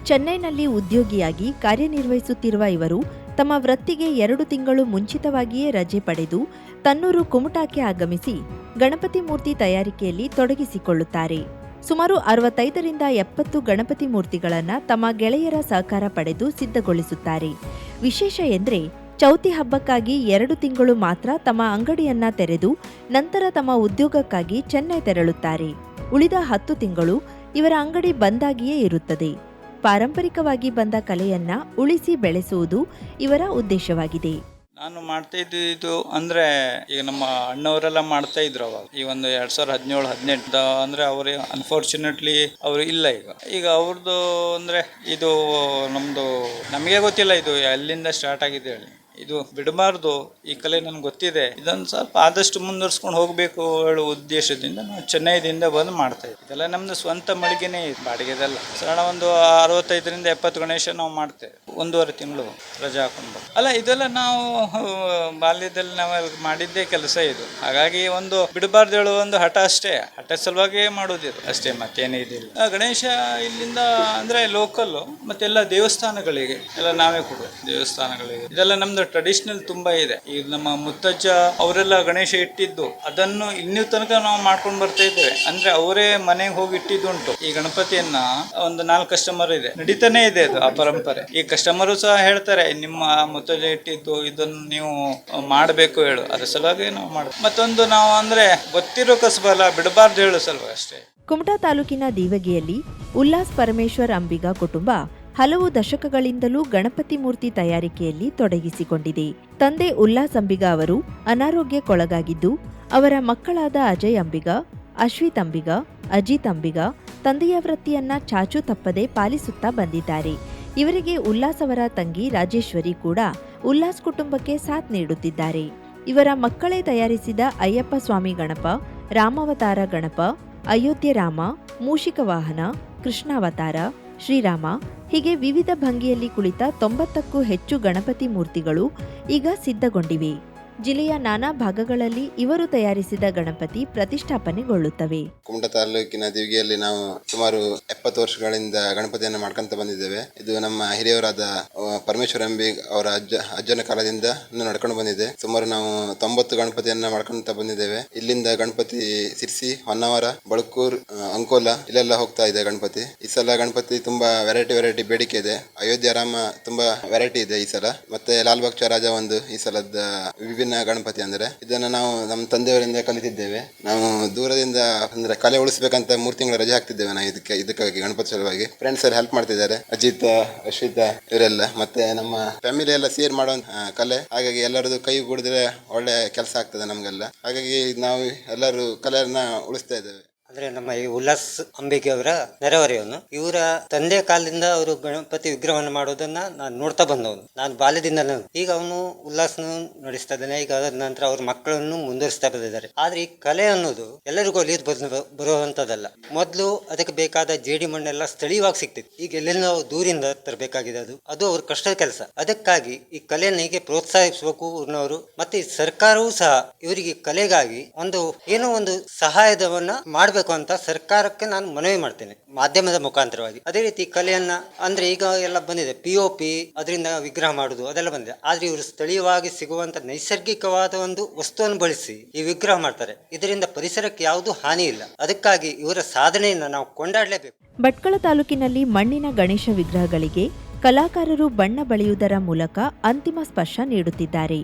ಚೆನ್ನೈನಲ್ಲಿ ಉದ್ಯೋಗಿಯಾಗಿ ಕಾರ್ಯನಿರ್ವಹಿಸುತ್ತಿರುವ ಇವರು ತಮ್ಮ ವೃತ್ತಿಗೆ 2 ತಿಂಗಳು ಮುಂಚಿತವಾಗಿಯೇ ರಜೆ ಪಡೆದು ತನ್ನೂರು ಕುಮಟಾಕ್ಕೆ ಆಗಮಿಸಿ ಗಣಪತಿ ಮೂರ್ತಿ ತಯಾರಿಕೆಯಲ್ಲಿ ತೊಡಗಿಸಿಕೊಳ್ಳುತ್ತಾರೆ. ಸುಮಾರು 65ರಿಂದ 70 ಗಣಪತಿ ಮೂರ್ತಿಗಳನ್ನು ತಮ್ಮ ಗೆಳೆಯರ ಸಹಕಾರ ಪಡೆದು ಸಿದ್ಧಗೊಳಿಸುತ್ತಾರೆ. ವಿಶೇಷ ಎಂದರೆ ಚೌತಿ ಹಬ್ಬಕ್ಕಾಗಿ 2 ತಿಂಗಳು ಮಾತ್ರ ತಮ್ಮ ಅಂಗಡಿಯನ್ನ ತೆರೆದು ನಂತರ ತಮ್ಮ ಉದ್ಯೋಗಕ್ಕಾಗಿ ಚೆನ್ನೈ ತೆರಳುತ್ತಾರೆ. ಉಳಿದ 10 ತಿಂಗಳು ಇವರ ಅಂಗಡಿ ಬಂದಾಗಿಯೇ ಇರುತ್ತದೆ. ಪಾರಂಪರಿಕವಾಗಿ ಬಂದ ಕಲೆಯನ್ನ ಉಳಿಸಿ ಬೆಳೆಸುವುದು ಇವರ ಉದ್ದೇಶವಾಗಿದೆ. ನಾನು ಮಾಡ್ತಾ ಇದ್ದು ಅಂದರೆ ಈಗ ನಮ್ಮ ಅಣ್ಣವರೆಲ್ಲ ಮಾಡ್ತಾ ಇದ್ರು ಅವಾಗ. ಈ ಒಂದು 2017-18 ಅಂದರೆ ಅವರು ಅನ್ಫಾರ್ಚುನೇಟ್ಲಿ ಅವರು ಇಲ್ಲ ಈಗ ಅವ್ರದ್ದು ಅಂದರೆ ಇದು ನಮಗೆ ಗೊತ್ತಿಲ್ಲ ಇದು ಎಲ್ಲಿಂದ ಸ್ಟಾರ್ಟ್ ಆಗಿದೆ ಹೇಳಿ. ಇದು ಬಿಡಬಾರ್ದು, ಈ ಕಲೆ ನನಗೆ ಗೊತ್ತಿದೆ, ಇದನ್ನು ಸ್ವಲ್ಪ ಆದಷ್ಟು ಮುಂದುವರ್ಸ್ಕೊಂಡು ಹೋಗಬೇಕು ಹೇಳೋ ಉದ್ದೇಶದಿಂದ ನಾವು ಚೆನ್ನೈದಿಂದ ಬಂದು ಮಾಡ್ತಾ ಇದ್ದೀವಿ. ಇದೆಲ್ಲ ನಮ್ಮದು ಸ್ವಂತ ಮಳಿಗೆನೇ ಬಾಡಿಗೆದಲ್ಲ. ಸಾಧಾರಣ ಒಂದು 65ರಿಂದ 70 ಗಣೇಶ ನಾವು ಮಾಡ್ತೇವೆ. 1.5 ತಿಂಗಳು ರಜೆ ಹಾಕೊಂಡು ಬರ್ತೀವಿ. ಅಲ್ಲ ಇದೆಲ್ಲ ನಾವು ಬಾಲ್ಯದಲ್ಲಿ ನಾವೆಲ್ಲ ಮಾಡಿದ್ದೇ ಕೆಲಸ ಇದು. ಹಾಗಾಗಿ ಒಂದು ಬಿಡಬಾರ್ದು ಹೇಳುವ ಒಂದು ಹಠ ಅಷ್ಟೇ, ಹಠ ಸಲುವಾಗಿ ಮಾಡೋದಿದು ಅಷ್ಟೇ, ಮತ್ತೇನೇ ಇದಿಲ್ಲ. ಗಣೇಶ ಇಲ್ಲಿಂದ ಅಂದ್ರೆ ಲೋಕಲ್ ಮತ್ತೆಲ್ಲ ದೇವಸ್ಥಾನಗಳಿಗೆ ಎಲ್ಲ ನಾವೇ ಕೊಡುವ, ದೇವಸ್ಥಾನಗಳಿಗೆ. ಇದೆಲ್ಲ ನಮ್ದು ಟ್ರೆಡಿಷನಲ್ ತುಂಬಾ ಇದೆ. ಈಗ ನಮ್ಮ ಮುತ್ತಜ್ಜ ಅವರೆಲ್ಲ ಗಣೇಶ ಇಟ್ಟಿದ್ದು ಅದನ್ನು ಇನ್ನೂ ತನಕ ನಾವು ಮಾಡ್ಕೊಂಡು ಬರ್ತಾ ಇದ್ದೇವೆ. ಅಂದ್ರೆ ಅವರೇ ಮನೆಗೆ ಹೋಗಿ ಇಟ್ಟಿದ್ದುಂಟು. ಈ ಗಣಪತಿಯನ್ನ ಒಂದು 4 ಕಸ್ಟಮರ್ ಇದೆ, ನಡೀತಾನೆ ಇದೆ ಅದು ಆ ಪರಂಪರೆ. ಈ ಕಸ್ಟಮರು ಸಹ ಹೇಳ್ತಾರೆ, ನಿಮ್ಮ ಮುತ್ತಜ್ಜ ಇಟ್ಟಿದ್ದು ಇದನ್ನು ನೀವು ಮಾಡಬೇಕು ಹೇಳು, ಅದ್ರ ಸಲುವಾಗಿ ನಾವು ಮಾಡ್ತೀವಿ. ಮತ್ತೊಂದು ನಾವು ಅಂದ್ರೆ ಗೊತ್ತಿರೋ ಕಸಬಲ್ಲ, ಬಿಡಬಾರ್ದು ಹೇಳು ಸಲುವಾಗಿ ಅಷ್ಟೇ. ಕುಮಟಾ ತಾಲೂಕಿನ ದೀವಗಿಯಲ್ಲಿ ಉಲ್ಲಾಸ್ ಪರಮೇಶ್ವರ್ ಅಂಬಿಗ ಕುಟುಂಬ ಹಲವು ದಶಕಗಳಿಂದಲೂ ಗಣಪತಿ ಮೂರ್ತಿ ತಯಾರಿಕೆಯಲ್ಲಿ ತೊಡಗಿಸಿಕೊಂಡಿದೆ. ತಂದೆ ಉಲ್ಲಾಸ್ ಅಂಬಿಗ ಅವರು ಅನಾರೋಗ್ಯಕ್ಕೊಳಗಾಗಿದ್ದು, ಅವರ ಮಕ್ಕಳಾದ ಅಜಯ್ ಅಂಬಿಗ, ಅಶ್ವಿತ್ ಅಂಬಿಗ, ಅಜಿತ್ ಅಂಬಿಗ ತಂದೆಯ ವೃತ್ತಿಯನ್ನ ಚಾಚು ತಪ್ಪದೆ ಪಾಲಿಸುತ್ತಾ ಬಂದಿದ್ದಾರೆ. ಇವರಿಗೆ ಉಲ್ಲಾಸ್ ಅವರ ತಂಗಿ ರಾಜೇಶ್ವರಿ ಕೂಡ ಉಲ್ಲಾಸ್ ಕುಟುಂಬಕ್ಕೆ ಸಾಥ್ ನೀಡುತ್ತಿದ್ದಾರೆ. ಇವರ ಮಕ್ಕಳೇ ತಯಾರಿಸಿದ ಅಯ್ಯಪ್ಪ ಸ್ವಾಮಿ ಗಣಪ, ರಾಮಾವತಾರ ಗಣಪ, ಅಯೋಧ್ಯೆ ರಾಮ, ಮೂಷಿಕ ವಾಹನ, ಕೃಷ್ಣಾವತಾರ, ಶ್ರೀರಾಮ ಹೀಗೆ ವಿವಿಧ ಭಂಗಿಯಲ್ಲಿ ಕುಳಿತ 90ಕ್ಕೂ ಹೆಚ್ಚು ಗಣಪತಿ ಮೂರ್ತಿಗಳು ಈಗ ಸಿದ್ಧಗೊಂಡಿವೆ. ಜಿಲ್ಲೆಯ ನಾನಾ ಭಾಗಗಳಲ್ಲಿ ಇವರು ತಯಾರಿಸಿದ ಗಣಪತಿ ಪ್ರತಿಷ್ಠಾಪನೆಗೊಳ್ಳುತ್ತವೆ. ಕುಮಟಾ ತಾಲೂಕಿನ ದಿವಿಗೆಯಲ್ಲಿ ನಾವು ಸುಮಾರು 70 ವರ್ಷಗಳಿಂದ ಗಣಪತಿಯನ್ನು ಮಾಡ್ಕೊಂತ ಬಂದಿದ್ದೇವೆ. ಇದು ನಮ್ಮ ಹಿರಿಯವರಾದ ಪರಮೇಶ್ವರ ಅಂಬಿ ಅವರ ಅಜ್ಜನ ಕಾಲದಿಂದ ನಡ್ಕೊಂಡು ಬಂದಿದೆ. ಸುಮಾರು ನಾವು 90 ಗಣಪತಿಯನ್ನ ಮಾಡ್ಕೊಂತ ಬಂದಿದ್ದೇವೆ. ಇಲ್ಲಿಂದ ಗಣಪತಿ ಸಿರ್ಸಿ, ಹೊನ್ನಾವರ, ಬಳಕೂರ್, ಅಂಕೋಲ ಇಲ್ಲೆಲ್ಲ ಹೋಗ್ತಾ ಇದೆ ಗಣಪತಿ. ಈ ಸಲ ಗಣಪತಿ ತುಂಬಾ ವೆರೈಟಿ ಬೇಡಿಕೆ ಇದೆ. ಅಯೋಧ್ಯ ರಾಮ ತುಂಬಾ ವೆರೈಟಿ ಇದೆ ಈ ಸಲ. ಮತ್ತೆ ಲಾಲ್ಬಾಗ್ ಚಾ ರಾಜ ಒಂದು ಈ ಸಲದ ವಿಭಿನ್ನ ಗಣಪತಿ. ಅಂದ್ರೆ ಇದನ್ನ ನಾವು ನಮ್ಮ ತಂದೆಯವರಿಂದ ಕಲಿತಿದ್ದೇವೆ. ನಾವು ದೂರದಿಂದ ಅಂದ್ರೆ ಕಲೆ ಉಳಿಸಬೇಕಂತ 3 ತಿಂಗಳ ರಜೆ ಹಾಕ್ತಿದ್ದೇವೆ ನಾವು ಇದಕ್ಕಾಗಿ ಗಣಪತಿ ಸಲುವಾಗಿ. ಫ್ರೆಂಡ್ಸ್ ಎಲ್ಲ ಹೆಲ್ಪ್ ಮಾಡ್ತಿದ್ದಾರೆ, ಅಜಿತ್, ಅಶ್ವಿತ ಇವರೆಲ್ಲ. ಮತ್ತೆ ನಮ್ಮ ಫ್ಯಾಮಿಲಿ ಎಲ್ಲ ಸೇರ್ ಮಾಡೋ ಕಲೆ, ಹಾಗಾಗಿ ಎಲ್ಲರದು ಕೈ ಕೂಡಿದ್ರೆ ಒಳ್ಳೆ ಕೆಲಸ ಆಗ್ತದೆ ನಮ್ಗೆಲ್ಲ. ಹಾಗಾಗಿ ನಾವು ಎಲ್ಲರೂ ಕಲೆಯನ್ನ ಉಳಿಸ್ತಾ ಇದ್ದೇವೆ. ಅಂದ್ರೆ ನಮ್ಮ ಈ ಉಲ್ಲಾಸ್ ಅಂಬಿಕೆ ಅವರ ನೆರೆಹೊರೆಯವನು. ಇವರ ತಂದೆ ಕಾಲದಿಂದ ಅವರು ಗಣಪತಿ ವಿಗ್ರಹವನ್ನು ಮಾಡೋದನ್ನ ನಾನು ನೋಡ್ತಾ ಬಂದವನು. ನಾನು ಬಾಲ್ಯದಿಂದ ಈಗ ಅವನು ಉಲ್ಲಾಸ್ನ ನಡೆಸ್ತಾ ಇದ್ದಾನೆ. ಈಗ ಅದ ನಂತರ ಅವ್ರ ಮಕ್ಕಳನ್ನು ಮುಂದುವರಿಸ್ತಾ ಬಂದಿದ್ದಾರೆ. ಆದ್ರೆ ಈ ಕಲೆ ಅನ್ನೋದು ಎಲ್ಲರಿಗೂ ಅಲ್ಲಿ ಬರುವಂತದಲ್ಲ. ಮೊದಲು ಅದಕ್ಕೆ ಬೇಕಾದ ಜೇಡಿ ಮಣ್ಣೆಲ್ಲ ಸ್ಥಳೀಯವಾಗಿ ಸಿಗ್ತಿತ್ತು. ಈಗ ಎಲ್ಲೆಲ್ಲ ದೂರಿಂದ ತರಬೇಕಾಗಿದೆ. ಅದು ಅವ್ರ ಕಷ್ಟದ ಕೆಲಸ. ಅದಕ್ಕಾಗಿ ಈ ಕಲೆಯನ್ನು ಹೀಗೆ ಪ್ರೋತ್ಸಾಹಿಸಬೇಕು ಊರಿನವರು. ಮತ್ತೆ ಈ ಸರ್ಕಾರವೂ ಸಹ ಇವರಿಗೆ ಕಲೆಗಾಗಿ ಏನೋ ಒಂದು ಸಹಾಯಧವನ್ನ ಮಾಡಬೇಕು ಅಂತ ಸರ್ಕಾರಕ್ಕೆ ನಾನು ಮನವಿ ಮಾಡ್ತೇನೆ, ಮಾಧ್ಯಮದ ಮುಖಾಂತರವಾಗಿ. ಅದೇ ರೀತಿ ಕಲೆಯನ್ನ ಅಂದ್ರೆ ಈಗ ಎಲ್ಲ ಬಂದಿದೆ, POP ಅದರಿಂದ ವಿಗ್ರಹ ಮಾಡುದು ಅದೆಲ್ಲ ಬಂದಿದೆ. ಆದ್ರೆ ಇವರು ಸ್ಥಳೀಯವಾಗಿ ಸಿಗುವಂತ ನೈಸರ್ಗಿಕವಾದ ಒಂದು ವಸ್ತುವನ್ನು ಬಳಸಿ ಈ ವಿಗ್ರಹ ಮಾಡ್ತಾರೆ. ಇದರಿಂದ ಪರಿಸರಕ್ಕೆ ಯಾವುದೂ ಹಾನಿ ಇಲ್ಲ. ಅದಕ್ಕಾಗಿ ಇವರ ಸಾಧನೆಯನ್ನ ನಾವು ಕೊಂಡಾಡಲೇಬೇಕು. ಭಟ್ಕಳ ತಾಲೂಕಿನಲ್ಲಿ ಮಣ್ಣಿನ ಗಣೇಶ ವಿಗ್ರಹಗಳಿಗೆ ಕಲಾಕಾರರು ಬಣ್ಣ ಬಳಿಯುವುದರ ಮೂಲಕ ಅಂತಿಮ ಸ್ಪರ್ಶ ನೀಡುತ್ತಿದ್ದಾರೆ.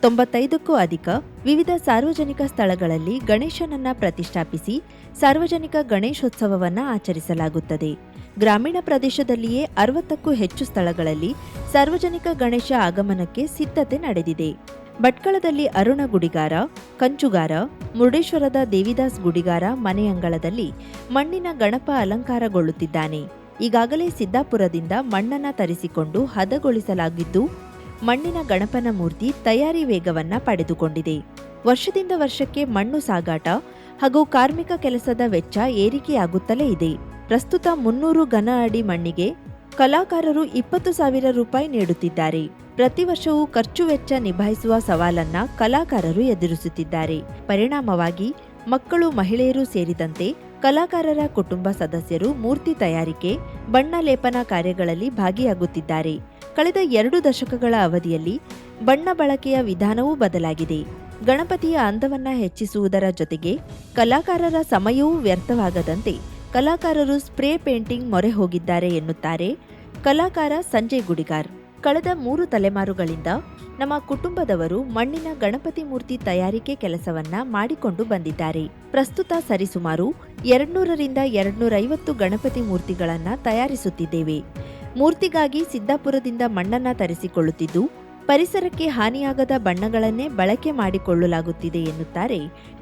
95ಕ್ಕೂ ಅಧಿಕ ವಿವಿಧ ಸಾರ್ವಜನಿಕ ಸ್ಥಳಗಳಲ್ಲಿ ಗಣೇಶನನ್ನ ಪ್ರತಿಷ್ಠಾಪಿಸಿ ಸಾರ್ವಜನಿಕ ಗಣೇಶೋತ್ಸವವನ್ನು ಆಚರಿಸಲಾಗುತ್ತದೆ. ಗ್ರಾಮೀಣ ಪ್ರದೇಶದಲ್ಲಿಯೇ 60ಕ್ಕೂ ಹೆಚ್ಚು ಸ್ಥಳಗಳಲ್ಲಿ ಸಾರ್ವಜನಿಕ ಗಣೇಶ ಆಗಮನಕ್ಕೆ ಸಿದ್ಧತೆ ನಡೆದಿದೆ. ಭಟ್ಕಳದಲ್ಲಿ ಅರುಣ ಗುಡಿಗಾರ, ಕಂಚುಗಾರ, ಮುರುಡೇಶ್ವರದ ದೇವಿದಾಸ್ ಗುಡಿಗಾರ ಮನೆಯಂಗಳದಲ್ಲಿ ಮಣ್ಣಿನ ಗಣಪ ಅಲಂಕಾರಗೊಳ್ಳುತ್ತಿದ್ದಾನೆ. ಈಗಾಗಲೇ ಸಿದ್ದಾಪುರದಿಂದ ಮಣ್ಣನ್ನ ತರಿಸಿಕೊಂಡು ಹದಗೊಳಿಸಲಾಗಿದ್ದು, ಮಣ್ಣಿನ ಗಣಪನ ಮೂರ್ತಿ ತಯಾರಿ ವೇಗವನ್ನ ಪಡೆದುಕೊಂಡಿದೆ. ವರ್ಷದಿಂದ ವರ್ಷಕ್ಕೆ ಮಣ್ಣು ಸಾಗಾಟ ಹಾಗೂ ಕಾರ್ಮಿಕ ಕೆಲಸದ ವೆಚ್ಚ ಏರಿಕೆಯಾಗುತ್ತಲೇ ಇದೆ. ಪ್ರಸ್ತುತ 300 ಘನ ಅಡಿ ಮಣ್ಣಿಗೆ ಕಲಾಕಾರರು 20,000 ರೂಪಾಯಿ ನೀಡುತ್ತಿದ್ದಾರೆ. ಪ್ರತಿ ವರ್ಷವೂ ಖರ್ಚು ವೆಚ್ಚ ನಿಭಾಯಿಸುವ ಸವಾಲನ್ನ ಕಲಾಕಾರರು ಎದುರಿಸುತ್ತಿದ್ದಾರೆ. ಪರಿಣಾಮವಾಗಿ ಮಕ್ಕಳು, ಮಹಿಳೆಯರು ಸೇರಿದಂತೆ ಕಲಾಕಾರರ ಕುಟುಂಬ ಸದಸ್ಯರು ಮೂರ್ತಿ ತಯಾರಿಕೆ, ಬಣ್ಣ ಲೇಪನ ಕಾರ್ಯಗಳಲ್ಲಿ ಭಾಗಿಯಾಗುತ್ತಿದ್ದಾರೆ. ಕಳೆದ 2 ದಶಕಗಳ ಅವಧಿಯಲ್ಲಿ ಬಣ್ಣ ಬಳಕೆಯ ವಿಧಾನವೂ ಬದಲಾಗಿದೆ. ಗಣಪತಿಯ ಅಂದವನ್ನ ಹೆಚ್ಚಿಸುವುದರ ಜೊತೆಗೆ ಕಲಾಕಾರರ ಸಮಯವೂ ವ್ಯರ್ಥವಾಗದಂತೆ ಕಲಾಕಾರರು ಸ್ಪ್ರೇ ಪೇಂಟಿಂಗ್ ಮೊರೆ ಹೋಗಿದ್ದಾರೆ ಎನ್ನುತ್ತಾರೆ ಕಲಾಕಾರ ಸಂಜಯ್ ಗುಡಿಗಾರ್. ಕಳೆದ 3 ತಲೆಮಾರುಗಳಿಂದ ನಮ್ಮ ಕುಟುಂಬದವರು ಮಣ್ಣಿನ ಗಣಪತಿ ಮೂರ್ತಿ ತಯಾರಿಕೆ ಕೆಲಸವನ್ನ ಮಾಡಿಕೊಂಡು ಬಂದಿದ್ದಾರೆ. ಪ್ರಸ್ತುತ ಸರಿಸುಮಾರು 200ರಿಂದ 250 ಗಣಪತಿ ಮೂರ್ತಿಗಳನ್ನ ತಯಾರಿಸುತ್ತಿದ್ದೇವೆ. ಮೂರ್ತಿಗಾಗಿ ಸಿದ್ದಾಪುರದಿಂದ ಮಣ್ಣನ್ನ ತರಿಸಿಕೊಳ್ಳುತ್ತಿದ್ದು, ಪರಿಸರಕ್ಕೆ ಹಾನಿಯಾಗದ ಬಣ್ಣಗಳನ್ನೇ ಬಳಕೆ ಮಾಡಿಕೊಳ್ಳಲಾಗುತ್ತಿದೆ ಎನ್ನುತ್ತಾರೆ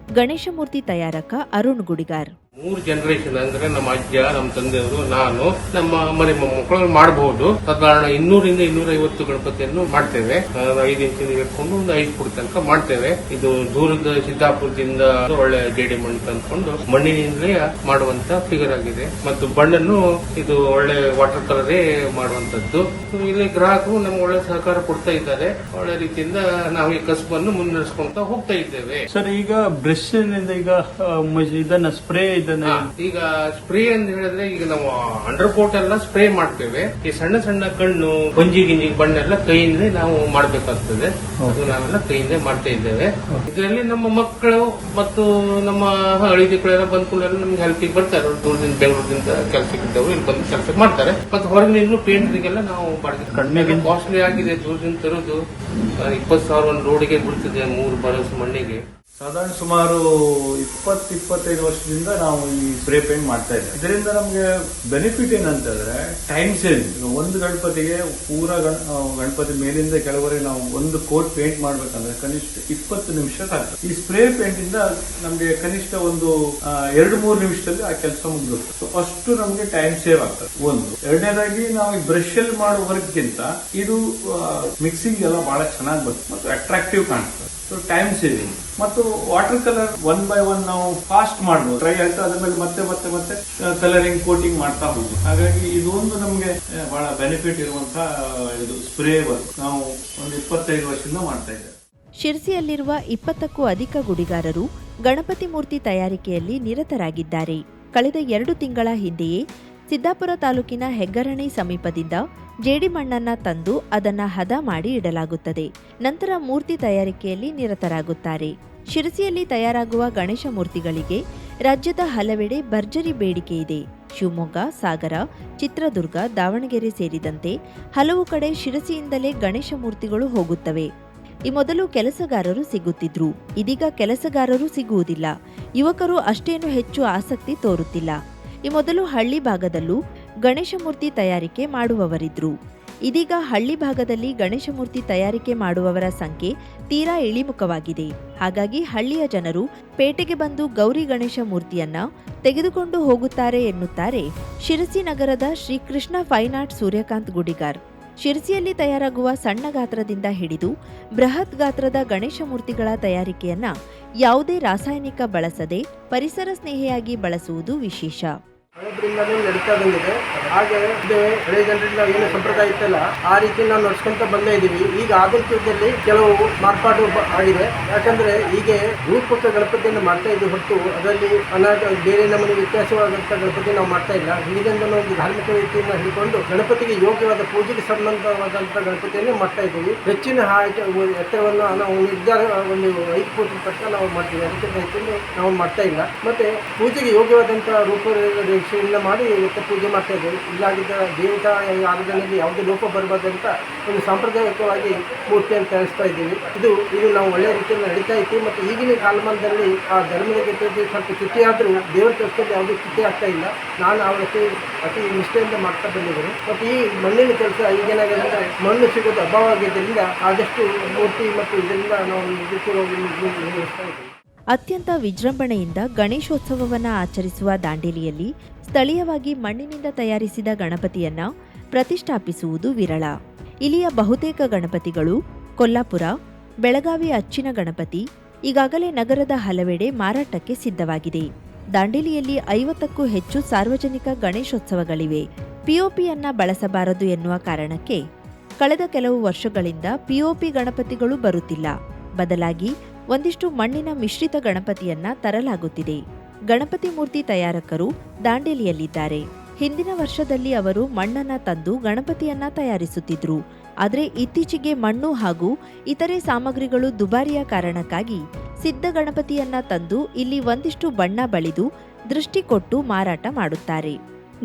ಗಣೇಶ ಮೂರ್ತಿ ತಯಾರಕ ಅರುಣ್ ಗುಡಿಗಾರ್. 3 ಜನರೇಷನ್ ಅಂದ್ರೆ ನಮ್ಮ ಅಜ್ಜ, ನಮ್ಮ ತಂದೆಯವರು, ನಾನು, ನಮ್ಮ ಮನೆ ಮಕ್ಕಳು ಮಾಡಬಹುದು. ಸಾಧಾರಣ 200ರಿಂದ 250 ಗಣಪತಿಯನ್ನು ಮಾಡ್ತೇವೆ. 5 ಇಂಚಿನ ಇಟ್ಕೊಂಡು ಒಂದು 5 ಫುಟ್ ತನಕ ಮಾಡ್ತೇವೆ. ಇದು ದೂರದ ಸಿದ್ದಾಪುರದಿಂದ ಒಳ್ಳೆ ಜೇಡಿ ಮಣ್ಣು ತಂದ್ಕೊಂಡು ಮಣ್ಣಿನಿಂದಲೇ ಮಾಡುವಂತ ಫಿಗರ್ ಆಗಿದೆ. ಮತ್ತು ಬಣ್ಣನ್ನು ಇದು ಒಳ್ಳೆ ವಾಟರ್ ಕಲರೇ ಮಾಡುವಂತದ್ದು. ಇಲ್ಲಿ ಗ್ರಾಹಕರು ನಮ್ಗೆ ಒಳ್ಳೆ ಸಹಕಾರ ಕೊಡ್ತಾ ಇದ್ದಾರೆ. ಒಳ್ಳೆ ರೀತಿಯಿಂದ ನಾವು ಈ ಕಸಬನ್ನು ಮುನ್ನಡೆಸ್ಕೊಂತ ಹೋಗ್ತಾ ಇದ್ದೇವೆ. ಸರ್, ಈಗ ಬ್ರಷ್ ಈಗ ಇದನ್ನ ಸ್ಪ್ರೇ ಈಗ ಸ್ಪ್ರೇ ಅಂತ ಹೇಳಿದ್ರೆ ಈಗ ನಾವು ಅಂಡರ್ ಕೋಟ್ ಎಲ್ಲ ಸ್ಪ್ರೇ ಮಾಡ್ತೇವೆ. ಈ ಸಣ್ಣ ಸಣ್ಣ ಕಣ್ಣು, ಗಿಂಜಿ ಬಣ್ಣ ಎಲ್ಲ ಕೈಯಿಂದ ನಾವು ಮಾಡಬೇಕಾಗ್ತದೆ. ಅದು ನಾವೆಲ್ಲ ಕೈಯಿಂದ ಮಾಡ್ತಾ ಇದ್ದೇವೆ. ಇದರಲ್ಲಿ ನಮ್ಮ ಮಕ್ಕಳು ಮತ್ತು ನಮ್ಮ ಹಳಿದಿಗಳೆಲ್ಲ ಬಂದ್ಕೊಂಡೆಲ್ಲ ನಮ್ಗೆ ಹೆಲ್ಪಿಗೆ ಬರ್ತಾರೆ. ದೂರದಿಂದ ಬೆಂಗಳೂರಿನಿಂದ ಕೆಲಸಕ್ಕಿದ್ದವರು ಇಲ್ಲಿ ಬಂದು ಕೆಲಸ ಮಾಡ್ತಾರೆ. ಮತ್ತು ಹೊರಗಿನ ಪೇಂಟ್ರಿಗೆಲ್ಲ ನಾವು ಮಾಡಿದ್ವಿ. ಕಾಸ್ಟ್ಲಿ ಆಗಿದೆ ದೂರದಿಂದ ತರೋದು. 20,000 ಒಂದು ರೋಡಿಗೆ ಬಿಡ್ತಿದೆ 3 ಬರೋಸ್ ಮಣ್ಣಿಗೆ. ಸಾಧಾರಣ ಸುಮಾರು 20-25 ವರ್ಷದಿಂದ ನಾವು ಈ ಸ್ಪ್ರೇ ಪೇಂಟ್ ಮಾಡ್ತಾ ಇದ್ದೇವೆ. ಇದರಿಂದ ನಮಗೆ ಬೆನಿಫಿಟ್ ಏನಂತಂದ್ರೆ ಟೈಮ್ ಸೇವಿಂಗ್. ಒಂದು ಗಣಪತಿಗೆ ಪೂರಾ ಗಣಪತಿ ಮೇಲಿಂದ ಕೆಳವರೆಗೆ ನಾವು ಒಂದು ಕೋಟ್ ಪೇಂಟ್ ಮಾಡ್ಬೇಕಂದ್ರೆ ಕನಿಷ್ಠ 20 ನಿಮಿಷ ಆಗ್ತದೆ. ಈ ಸ್ಪ್ರೇ ಪೇಂಟ್ ಇಂದ ನಮಗೆ ಕನಿಷ್ಠ ಒಂದು 2-3 ನಿಮಿಷದಲ್ಲಿ ಆ ಕೆಲಸ ಮುಗಿದುತ್ತೆ. ಸೊ ಅಷ್ಟು ನಮಗೆ ಟೈಮ್ ಸೇವ್ ಆಗ್ತದೆ. ಒಂದು. ಎರಡನೇದಾಗಿ ನಾವು ಈ ಬ್ರಷ್ ಅಲ್ಲಿ ಮಾಡುವ ವರ್ಕ್ಗಿಂತ ಇದು ಮಿಕ್ಸಿಂಗ್ ಎಲ್ಲ ಬಹಳ ಚೆನ್ನಾಗಿ ಬರ್ತದೆ ಮತ್ತು ಅಟ್ರಾಕ್ಟಿವ್ ಕಾಣ್ತದೆ. So time saving. ಮತ್ತು ವಾಟರ್ ಕಲರ್ 1 by 1 ನಾವು ಫಾಸ್ಟ್ ಮಾಡಬಹುದು. ಡ್ರೈ ಆಗ್ತಾ ಅದ್ರ ಮೇಲೆ ಮತ್ತೆ ಕಲರಿಂಗ್ ಕೋಟಿಂಗ್ ಮಾಡ್ತಾ ಹೋಗುದು. ಹಾಗಾಗಿ ಇದೊಂದು ನಮಗೆ ಬಹಳ ಬೆನಿಫಿಟ್ ಇರುವಂತಹ ಇದು ಸ್ಪ್ರೇ ವರ್ಕ್. ನಾವು ಒಂದು 25 ವರ್ಷದಿಂದ ಮಾಡ್ತಾ ಇದ್ದೇವೆ. ಶಿರಸಿಯಲ್ಲಿರುವ 20ಕ್ಕೂ ಅಧಿಕ ಗುಡಿಗಾರರು ಗಣಪತಿ ಮೂರ್ತಿ ತಯಾರಿಕೆಯಲ್ಲಿ ನಿರತರಾಗಿದ್ದಾರೆ. ಕಳೆದ 2 ತಿಂಗಳ ಹಿಂದೆಯೇ ಸಿದ್ದಾಪುರ ತಾಲೂಕಿನ ಹೆಗ್ಗರಣಿ ಸಮೀಪದಿಂದ ಜೇಡಿ ಮಣ್ಣನ್ನ ತಂದು ಅದನ್ನ ಹದ ಮಾಡಿ ಇಡಲಾಗುತ್ತದೆ. ನಂತರ ಮೂರ್ತಿ ತಯಾರಿಕೆಯಲ್ಲಿ ನಿರತರಾಗುತ್ತಾರೆ. ಶಿರಸಿಯಲ್ಲಿ ತಯಾರಾಗುವ ಗಣೇಶ ಮೂರ್ತಿಗಳಿಗೆ ರಾಜ್ಯದ ಹಲವೆಡೆ ಭರ್ಜರಿ ಬೇಡಿಕೆ ಇದೆ. ಶಿವಮೊಗ್ಗ, ಸಾಗರ, ಚಿತ್ರದುರ್ಗ, ದಾವಣಗೆರೆ ಸೇರಿದಂತೆ ಹಲವು ಕಡೆ ಶಿರಸಿಯಿಂದಲೇ ಗಣೇಶ ಮೂರ್ತಿಗಳು ಹೋಗುತ್ತವೆ. ಈ ಮೊದಲು ಕೆಲಸಗಾರರು ಸಿಗುತ್ತಿದ್ರು. ಇದೀಗ ಕೆಲಸಗಾರರು ಸಿಗುವುದಿಲ್ಲ. ಯುವಕರು ಅಷ್ಟೇನು ಹೆಚ್ಚು ಆಸಕ್ತಿ ತೋರುತ್ತಿಲ್ಲ. ಈ ಮೊದಲು ಹಳ್ಳಿ ಭಾಗದಲ್ಲೂ ಗಣೇಶ ಮೂರ್ತಿ ತಯಾರಿಕೆ ಮಾಡುವವರಿದ್ರು. ಇದೀಗ ಹಳ್ಳಿ ಭಾಗದಲ್ಲಿ ಗಣೇಶ ಮೂರ್ತಿ ತಯಾರಿಕೆ ಮಾಡುವವರ ಸಂಖ್ಯೆ ತೀರಾ ಇಳಿಮುಖವಾಗಿದೆ. ಹಾಗಾಗಿ ಹಳ್ಳಿಯ ಜನರು ಪೇಟೆಗೆ ಬಂದು ಗೌರಿ ಗಣೇಶ ಮೂರ್ತಿಯನ್ನ ತೆಗೆದುಕೊಂಡು ಹೋಗುತ್ತಾರೆ ಎನ್ನುತ್ತಾರೆ ಶಿರಸಿ ನಗರದ ಶ್ರೀ ಕೃಷ್ಣ ಫೈನ್ ಆರ್ಟ್ ಸೂರ್ಯಕಾಂತ್ ಗುಡಿಗಾರ್. ಶಿರಸಿಯಲ್ಲಿ ತಯಾರಾಗುವ ಸಣ್ಣ ಗಾತ್ರದಿಂದ ಹಿಡಿದು ಬೃಹತ್ ಗಾತ್ರದ ಗಣೇಶ ಮೂರ್ತಿಗಳ ತಯಾರಿಕೆಯನ್ನ ಯಾವುದೇ ರಾಸಾಯನಿಕ ಬಳಸದೆ ಪರಿಸರ ಸ್ನೇಹಿಯಾಗಿ ಬಳಸುವುದು ವಿಶೇಷ. ಹಳೆದ್ರಿಂದಲೂ ನಡೀತಾ ಬಂದಿದೆ. ಹಾಗೆ ಇದು ಹಳೆ ಜನರಿಂದ ಏನು ಸಂಪ್ರದಾಯ ಇತ್ತಲ್ಲ ಆ ರೀತಿ ನಾವು ನಡ್ಸ್ಕೊಂತ ಬಂದೇ ಇದ್ದೀವಿ. ಈಗ ಆಧುನಿಕದಲ್ಲಿ ಕೆಲವು ಮಾರ್ಪಾಡು ಆಗಿದೆ. ಯಾಕಂದ್ರೆ ಈಗ ರೂಪಕ ಗಣಪತಿಯನ್ನು ಮಾಡ್ತಾ ಇದ್ದೀವಿ ಹೊರತು ಅದರಲ್ಲಿ ಬೇರೆ ನಮಗೆ ವ್ಯತ್ಯಾಸವಾದಂಥ ಗಣಪತಿ ನಾವು ಮಾಡ್ತಾ ಇಲ್ಲ. ಹಿಂದಿನಿಂದ ಒಂದು ಧಾರ್ಮಿಕ ರೀತಿಯನ್ನು ಹಿಡ್ಕೊಂಡು ಗಣಪತಿಗೆ ಯೋಗ್ಯವಾದ ಪೂಜೆಗೆ ಸಂಬಂಧವಾದಂಥ ಗಣಪತಿಯನ್ನು ಮಾಡ್ತಾ ಇದ್ದೀವಿ. ಹೆಚ್ಚಿನ ಎತ್ತರವನ್ನು ನಾವು ನಿರ್ಧಾರ ಒಂದು 5 ಫೂಟ್ ತನಕ ನಾವು ಮಾಡ್ತೀವಿ. ಅದಕ್ಕಿಂತ ಹೆಚ್ಚಿನ ನಾವು ಮಾಡ್ತಾ ಇಲ್ಲ. ಮತ್ತೆ ಪೂಜೆಗೆ ಯೋಗ್ಯವಾದಂಥ ರೂಪರೇಷೆಯಿಂದ ಮಾಡಿ ಪೂಜೆ ಮಾಡ್ತಾ ಇದ್ದೀವಿ. ಇಲ್ಲಾಗಿದ್ದ ದೇವತಾ ಆರಾಧನೆಯಲ್ಲಿ ಯಾವುದೇ ಲೋಪ ಬರಬಾರ್ದಂತ ಒಂದು ಸಾಂಪ್ರದಾಯಿಕವಾಗಿ ಮೂರ್ತಿಯನ್ನು ತಯಾರಿಸ್ತಾ ಇದ್ದೀವಿ. ಇದು ನಾವು ಒಳ್ಳೆಯ ರೀತಿಯಲ್ಲಿ ನಡೀತಾ ಇತ್ತು. ಮತ್ತು ಈಗಿನ ಕಾಲಮಾನದಲ್ಲಿ ಆ ಧರ್ಮದ ಜೊತೆ ಸ್ವಲ್ಪ ಚ್ಯುತಿ ಆದರೂ ದೇವರ ಕೆಲಸದಲ್ಲಿ ಯಾವುದೇ ಚ್ಯುತಿ ಆಗ್ತಾ ಇಲ್ಲ. ನಾನು ಅವತ್ತು ಅತಿ ನಿಷ್ಠೆಯಿಂದ ಮಾಡ್ತಾ ಬಂದಿದ್ದೇನೆ. ಮತ್ತು ಈ ಮಣ್ಣಿನ ಕೆಲಸ ಈಗೇನಾಗಿದೆ ಅಂದರೆ ಮಣ್ಣು ಸಿಗೋದು ಅಭಾವ ಆಗಿದ್ದರಿಂದ ಆದಷ್ಟು ಮೂರ್ತಿ ಮತ್ತು ಇದರಿಂದ ನಾವು ನಿರ್ವಹಿಸ್ತಾ ಇದ್ದೀವಿ. ಅತ್ಯಂತ ವಿಜೃಂಭಣೆಯಿಂದ ಗಣೇಶೋತ್ಸವವನ್ನು ಆಚರಿಸುವ ದಾಂಡೇಲಿಯಲ್ಲಿ ಸ್ಥಳೀಯವಾಗಿ ಮಣ್ಣಿನಿಂದ ತಯಾರಿಸಿದ ಗಣಪತಿಯನ್ನ ಪ್ರತಿಷ್ಠಾಪಿಸುವುದು ವಿರಳ. ಇಲ್ಲಿಯ ಬಹುತೇಕ ಗಣಪತಿಗಳು ಕೊಲ್ಲಾಪುರ, ಬೆಳಗಾವಿ ಅಚ್ಚಿನ ಗಣಪತಿ ಈಗಾಗಲೇ ನಗರದ ಹಲವೆಡೆ ಮಾರಾಟಕ್ಕೆ ಸಿದ್ಧವಾಗಿದೆ. ದಾಂಡೇಲಿಯಲ್ಲಿ 50ಕ್ಕೂ ಹೆಚ್ಚು ಸಾರ್ವಜನಿಕ ಗಣೇಶೋತ್ಸವಗಳಿವೆ. ಪಿಒಪಿಯನ್ನ ಬಳಸಬಾರದು ಎನ್ನುವ ಕಾರಣಕ್ಕೆ ಕಳೆದ ಕೆಲವು ವರ್ಷಗಳಿಂದ ಪಿಒಪಿ ಗಣಪತಿಗಳು ಬರುತ್ತಿಲ್ಲ. ಬದಲಾಗಿ ಒಂದಿಷ್ಟು ಮಣ್ಣಿನ ಮಿಶ್ರಿತ ಗಣಪತಿಯನ್ನ ತರಲಾಗುತ್ತಿದೆ. ಗಣಪತಿ ಮೂರ್ತಿ ತಯಾರಕರು ದಾಂಡೇಲಿಯಲ್ಲಿದ್ದಾರೆ. ಹಿಂದಿನ ವರ್ಷದಲ್ಲಿ ಅವರು ಮಣ್ಣನ್ನ ತಂದು ಗಣಪತಿಯನ್ನ ತಯಾರಿಸುತ್ತಿದ್ರು. ಆದರೆ ಇತ್ತೀಚೆಗೆ ಮಣ್ಣು ಹಾಗೂ ಇತರೆ ಸಾಮಗ್ರಿಗಳು ದುಬಾರಿಯ ಕಾರಣಕ್ಕಾಗಿ ಸಿದ್ಧ ಗಣಪತಿಯನ್ನ ತಂದು ಇಲ್ಲಿ ಒಂದಿಷ್ಟು ಬಣ್ಣ ಬಳಿದು ದೃಷ್ಟಿ ಕೊಟ್ಟು ಮಾರಾಟ ಮಾಡುತ್ತಾರೆ.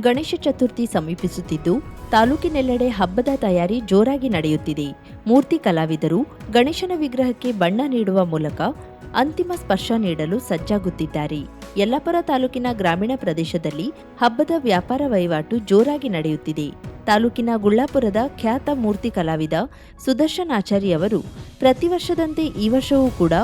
ಗಣೇಶ ಚತುರ್ಥಿ ಸಮೀಪಿಸುತ್ತಿದ್ದು ತಾಲೂಕಿನೆಲ್ಲೆಡೆ ಹಬ್ಬದ ತಯಾರಿ ಜೋರಾಗಿ ನಡೆಯುತ್ತಿದೆ. ಮೂರ್ತಿ ಕಲಾವಿದರು ಗಣೇಶನ ವಿಗ್ರಹಕ್ಕೆ ಬಣ್ಣ ನೀಡುವ ಮೂಲಕ ಅಂತಿಮ ಸ್ಪರ್ಶ ನೀಡಲು ಸಜ್ಜಾಗುತ್ತಿದ್ದಾರೆ. ಯಲ್ಲಾಪುರ ತಾಲೂಕಿನ ಗ್ರಾಮೀಣ ಪ್ರದೇಶದಲ್ಲಿ ಹಬ್ಬದ ವ್ಯಾಪಾರ ವಹಿವಾಟು ಜೋರಾಗಿ ನಡೆಯುತ್ತಿದೆ. ತಾಲೂಕಿನ ಗುಳ್ಳಾಪುರದ ಖ್ಯಾತ ಮೂರ್ತಿ ಕಲಾವಿದ ಸುದರ್ಶನ್ ಆಚಾರಿ ಅವರು ಪ್ರತಿ ವರ್ಷದಂತೆ ಈ ವರ್ಷವೂ ಕೂಡ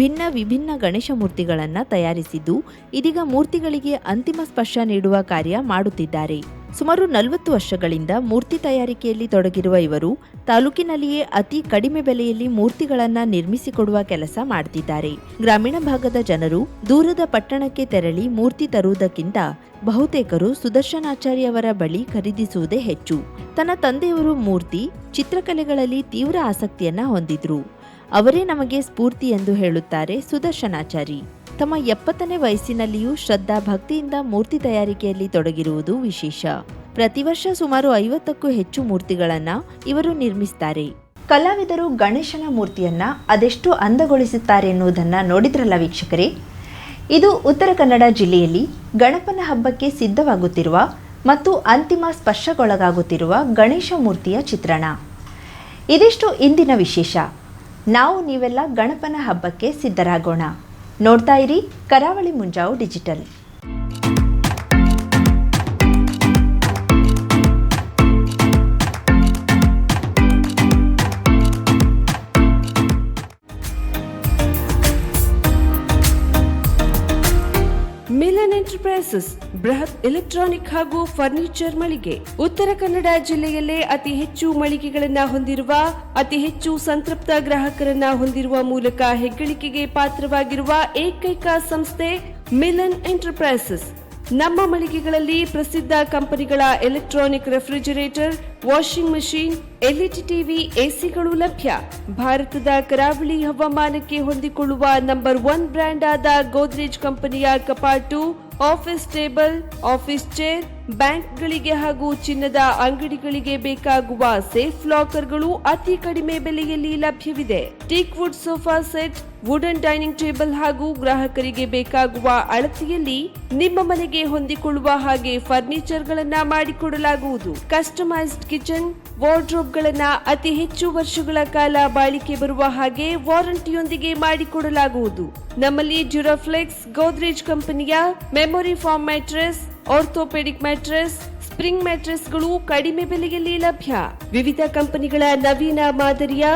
ಭಿನ್ನ ವಿಭಿನ್ನ ಗಣೇಶ ಮೂರ್ತಿಗಳನ್ನು ತಯಾರಿಸಿದ್ದು ಇದೀಗ ಮೂರ್ತಿಗಳಿಗೆ ಅಂತಿಮ ಸ್ಪರ್ಶ ನೀಡುವ ಕಾರ್ಯ ಮಾಡುತ್ತಿದ್ದಾರೆ. ಸುಮಾರು 40 ವರ್ಷಗಳಿಂದ ಮೂರ್ತಿ ತಯಾರಿಕೆಯಲ್ಲಿ ತೊಡಗಿರುವ ಇವರು ತಾಲೂಕಿನಲ್ಲಿಯೇ ಅತಿ ಕಡಿಮೆ ಬೆಲೆಯಲ್ಲಿ ಮೂರ್ತಿಗಳನ್ನು ನಿರ್ಮಿಸಿಕೊಡುವ ಕೆಲಸ ಮಾಡುತ್ತಿದ್ದಾರೆ. ಗ್ರಾಮೀಣ ಭಾಗದ ಜನರು ದೂರದ ಪಟ್ಟಣಕ್ಕೆ ತೆರಳಿ ಮೂರ್ತಿ ತರುವುದಕ್ಕಿಂತ ಬಹುತೇಕರು ಸುದರ್ಶನಾಚಾರ್ಯ ಅವರ ಬಳಿ ಖರೀದಿಸುವುದೇ ಹೆಚ್ಚು. ತನ್ನ ತಂದೆಯವರು ಮೂರ್ತಿ, ಚಿತ್ರಕಲೆಗಳಲ್ಲಿ ತೀವ್ರ ಆಸಕ್ತಿಯನ್ನ ಹೊಂದಿದ್ರು. ಅವರೇ ನಮಗೆ ಸ್ಫೂರ್ತಿ ಎಂದು ಹೇಳುತ್ತಾರೆ ಸುದರ್ಶನಾಚಾರಿ. ತಮ್ಮ 70ನೇ ವಯಸ್ಸಿನಲ್ಲಿಯೂ ಶ್ರದ್ಧಾ ಭಕ್ತಿಯಿಂದ ಮೂರ್ತಿ ತಯಾರಿಕೆಯಲ್ಲಿ ತೊಡಗಿರುವುದು ವಿಶೇಷ. ಪ್ರತಿ ವರ್ಷ ಸುಮಾರು 50ಕ್ಕೂ ಹೆಚ್ಚು ಮೂರ್ತಿಗಳನ್ನ ಇವರು ನಿರ್ಮಿಸ್ತಾರೆ. ಕಲಾವಿದರು ಗಣೇಶನ ಮೂರ್ತಿಯನ್ನ ಅದೆಷ್ಟು ಅಂದಗೊಳಿಸುತ್ತಾರೆ ಎನ್ನುವುದನ್ನು ನೋಡಿದ್ರಲ್ಲ ವೀಕ್ಷಕರೇ. ಇದು ಉತ್ತರ ಕನ್ನಡ ಜಿಲ್ಲೆಯಲ್ಲಿ ಗಣಪನ ಹಬ್ಬಕ್ಕೆ ಸಿದ್ಧವಾಗುತ್ತಿರುವ ಮತ್ತು ಅಂತಿಮ ಸ್ಪರ್ಶಗೊಳಗಾಗುತ್ತಿರುವ ಗಣೇಶ ಮೂರ್ತಿಯ ಚಿತ್ರಣ. ಇದಿಷ್ಟು ಇಂದಿನ ವಿಶೇಷ. ನಾವು ನೀವೆಲ್ಲ ಗಣಪನ ಹಬ್ಬಕ್ಕೆ ಸಿದ್ಧರಾಗೋಣ. ನೋಡ್ತಾ ಇರಿ ಕರಾವಳಿ ಮುಂಜಾವು ಡಿಜಿಟಲ್. ಮಿಲನ್ ಎಂಟರ್ಪ್ರೈಸಸ್ ಬೃಹತ್ ಎಲೆಕ್ಟ್ರಾನಿಕ್ ಹಾಗೂ ಫರ್ನಿಚರ್ ಮಳಿಗೆ. ಉತ್ತರ ಕನ್ನಡ ಜಿಲ್ಲೆಯಲ್ಲೇ ಅತಿ ಹೆಚ್ಚು ಮಳಿಗೆಗಳನ್ನ ಹೊಂದಿರುವ, ಅತಿ ಹೆಚ್ಚು ಸಂತೃಪ್ತ ಗ್ರಾಹಕರನ್ನ ಹೊಂದಿರುವ ಮೂಲಕ ಹೆಗ್ಗಳಿಕೆಗೆ ಪಾತ್ರವಾಗಿರುವ ಏಕೈಕ ಸಂಸ್ಥೆ ಮಿಲನ್ ಎಂಟರ್ಪ್ರೈಸಸ್. ನಮ್ಮ ಮಳಿಗೆಗಳಲ್ಲಿ ಪ್ರಸಿದ್ಧ ಕಂಪನಿಗಳ electronic refrigerator, washing machine, LED TV, ಎಸಿಗಳು ಲಭ್ಯ. ಭಾರತದ ಕರಾವಳಿ ಹವಾಮಾನಕ್ಕೆ ಹೊಂದಿಕೊಳ್ಳುವ ನಂಬರ್ 1 ಬ್ರ್ಯಾಂಡ್ ಆದ ಗೋದ್ರೇಜ್ ಕಂಪನಿಯ ಕಪಾಟು, ಆಫೀಸ್ ಟೇಬಲ್, ಆಫೀಸ್ ಚೇರ್, ಬ್ಯಾಂಕ್ಗಳಿಗೆ ಹಾಗೂ ಚಿನ್ನದ ಅಂಗಡಿಗಳಿಗೆ ಬೇಕಾಗುವ ಸೇಫ್ ಲಾಕರ್ಗಳು ಅತಿ ಕಡಿಮೆ ಬೆಲೆಯಲ್ಲಿ ಲಭ್ಯವಿದೆ. Teak wood sofa set, wooden dining table ಹಾಗೂ ಗ್ರಾಹಕರಿಗೆ ಬೇಕಾಗುವ ಅಳತೆಯಲ್ಲಿ ನಿಮ್ಮ ಮನೆಗೆ ಹೊಂದಿಕೊಳ್ಳುವ ಹಾಗೆ ಫರ್ನಿಚರ್ ಗಳನ್ನ ಮಾಡಿಕೊಡಲಾಗುವುದು. ಕಸ್ಟಮೈಸ್ಡ್ ಕಿಚನ್, ವಾರ್ಡ್ರೋಬ್ ಗಳನ್ನ ಅತಿ ಹೆಚ್ಚು ವರ್ಷಗಳ ಕಾಲ ಬಾಳಿಕೆ ಬರುವ ಹಾಗೆ ವಾರಂಟಿಯೊಂದಿಗೆ ಮಾಡಿಕೊಡಲಾಗುವುದು. ನಮ್ಮಲ್ಲಿ ಡ್ಯೂರಾಫ್ಲೆಕ್ಸ್, ಗೋದ್ರೇಜ್ ಕಂಪನಿಯ memory foam mattress, orthopaedic mattress, spring ಮ್ಯಾಟ್ರೆಸ್ಗಳು ಕಡಿಮೆ ಬೆಲೆಯಲ್ಲಿ ಲಭ್ಯ. ವಿವಿಧ ಕಂಪನಿಗಳ ನವೀನ ಮಾದರಿಯ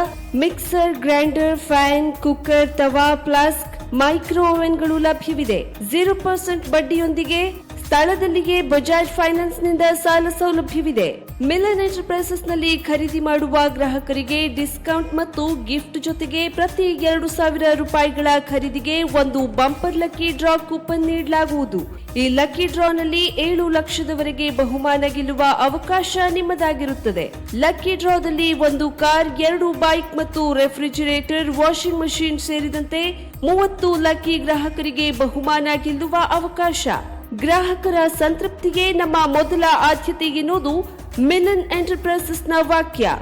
ಮಿಕ್ಸರ್, ಗ್ರೈಂಡರ್, ಫ್ಯಾನ್, ಕುಕ್ಕರ್, ತವಾ, ಫ್ಲಾಸ್ಕ್, ಮೈಕ್ರೋ ಓವೆನ್ಗಳು ಲಭ್ಯವಿದೆ. 0% ಬಡ್ಡಿಯೊಂದಿಗೆ ಸ್ಥಳದಲ್ಲಿಯೇ ಬಜಾಜ್ ಫೈನಾನ್ಸ್ ನಿಂದ ಸಾಲ ಸೌಲಭ್ಯವಿದೆ. ಮಿಲನ್ ಎಂಟರ್ಪ್ರೈಸಸ್ ನಲ್ಲಿ ಖರೀದಿ ಮಾಡುವ ಗ್ರಾಹಕರಿಗೆ ಡಿಸ್ಕೌಂಟ್ ಮತ್ತು ಗಿಫ್ಟ್ ಜೊತೆಗೆ ಪ್ರತಿ 2,000 ರೂಪಾಯಿಗಳ ಖರೀದಿಗೆ ಒಂದು ಬಂಪರ್ ಲಕ್ಕಿ ಡ್ರಾ ಕೂಪನ್ ನೀಡಲಾಗುವುದು. ಈ ಲಕ್ಕಿ ಡ್ರಾನಲ್ಲಿ 7 ಲಕ್ಷದವರೆಗೆ ಬಹುಮಾನ ಗೆಲ್ಲುವ ಅವಕಾಶ ನಿಮ್ಮದಾಗಿರುತ್ತದೆ. ಲಕ್ಕಿ ಡ್ರಾದಲ್ಲಿ 1 ಕಾರ್, 2 ಬೈಕ್ ಮತ್ತು ರೆಫ್ರಿಜರೇಟರ್, ವಾಷಿಂಗ್ ಮಷೀನ್ ಸೇರಿದಂತೆ 30 ಲಕ್ಕಿ ಗ್ರಾಹಕರಿಗೆ ಬಹುಮಾನ ಗೆಲ್ಲುವ ಅವಕಾಶ. ಗ್ರಾಹಕರ ಸಂತೃಪ್ತಿಗೆ ನಮ್ಮ ಮೊದಲ ಆದ್ಯತೆ ಎನ್ನುವುದು ಮಿಲನ್ ಎಂಟರ್ಪ್ರೈಸಸ್ ನ ವಾಕ್ಯ.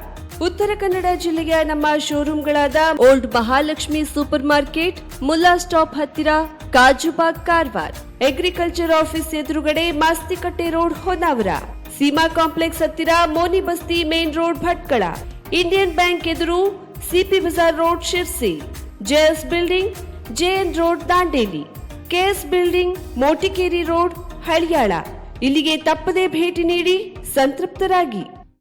ಉತ್ತರ ಕನ್ನಡ ಜಿಲ್ಲೆಯ ನಮ್ಮ ಶೋರೂಮ್ಗಳಾದ old Mahalakshmi super market, Mulla stop ಹತ್ತಿರ, ಕಾಜುಬಾಗ್, ಕಾರವಾರ, ಅಗ್ರಿಕಲ್ಚರ್ ಆಫೀಸ್ ಎದುರುಗಡೆ, ಮಾಸ್ತಿಕಟ್ಟೆ ರೋಡ್, ಹೊನ್ನಾವರ, ಸೀಮಾ ಕಾಂಪ್ಲೆಕ್ಸ್ ಹತ್ತಿರ, Moni Basti main road, Bhatkal, Indian Bank ಎದುರು, CP Bazaar road, Sirsi, JS building, JN road, Dandeli, KS building, Motikeri road, Haliyal. ಇಲ್ಲಿಗೆ ತಪ್ಪದೇ ಭೇಟಿ ನೀಡಿ ಸಂತೃಪ್ತರಾಗಿ.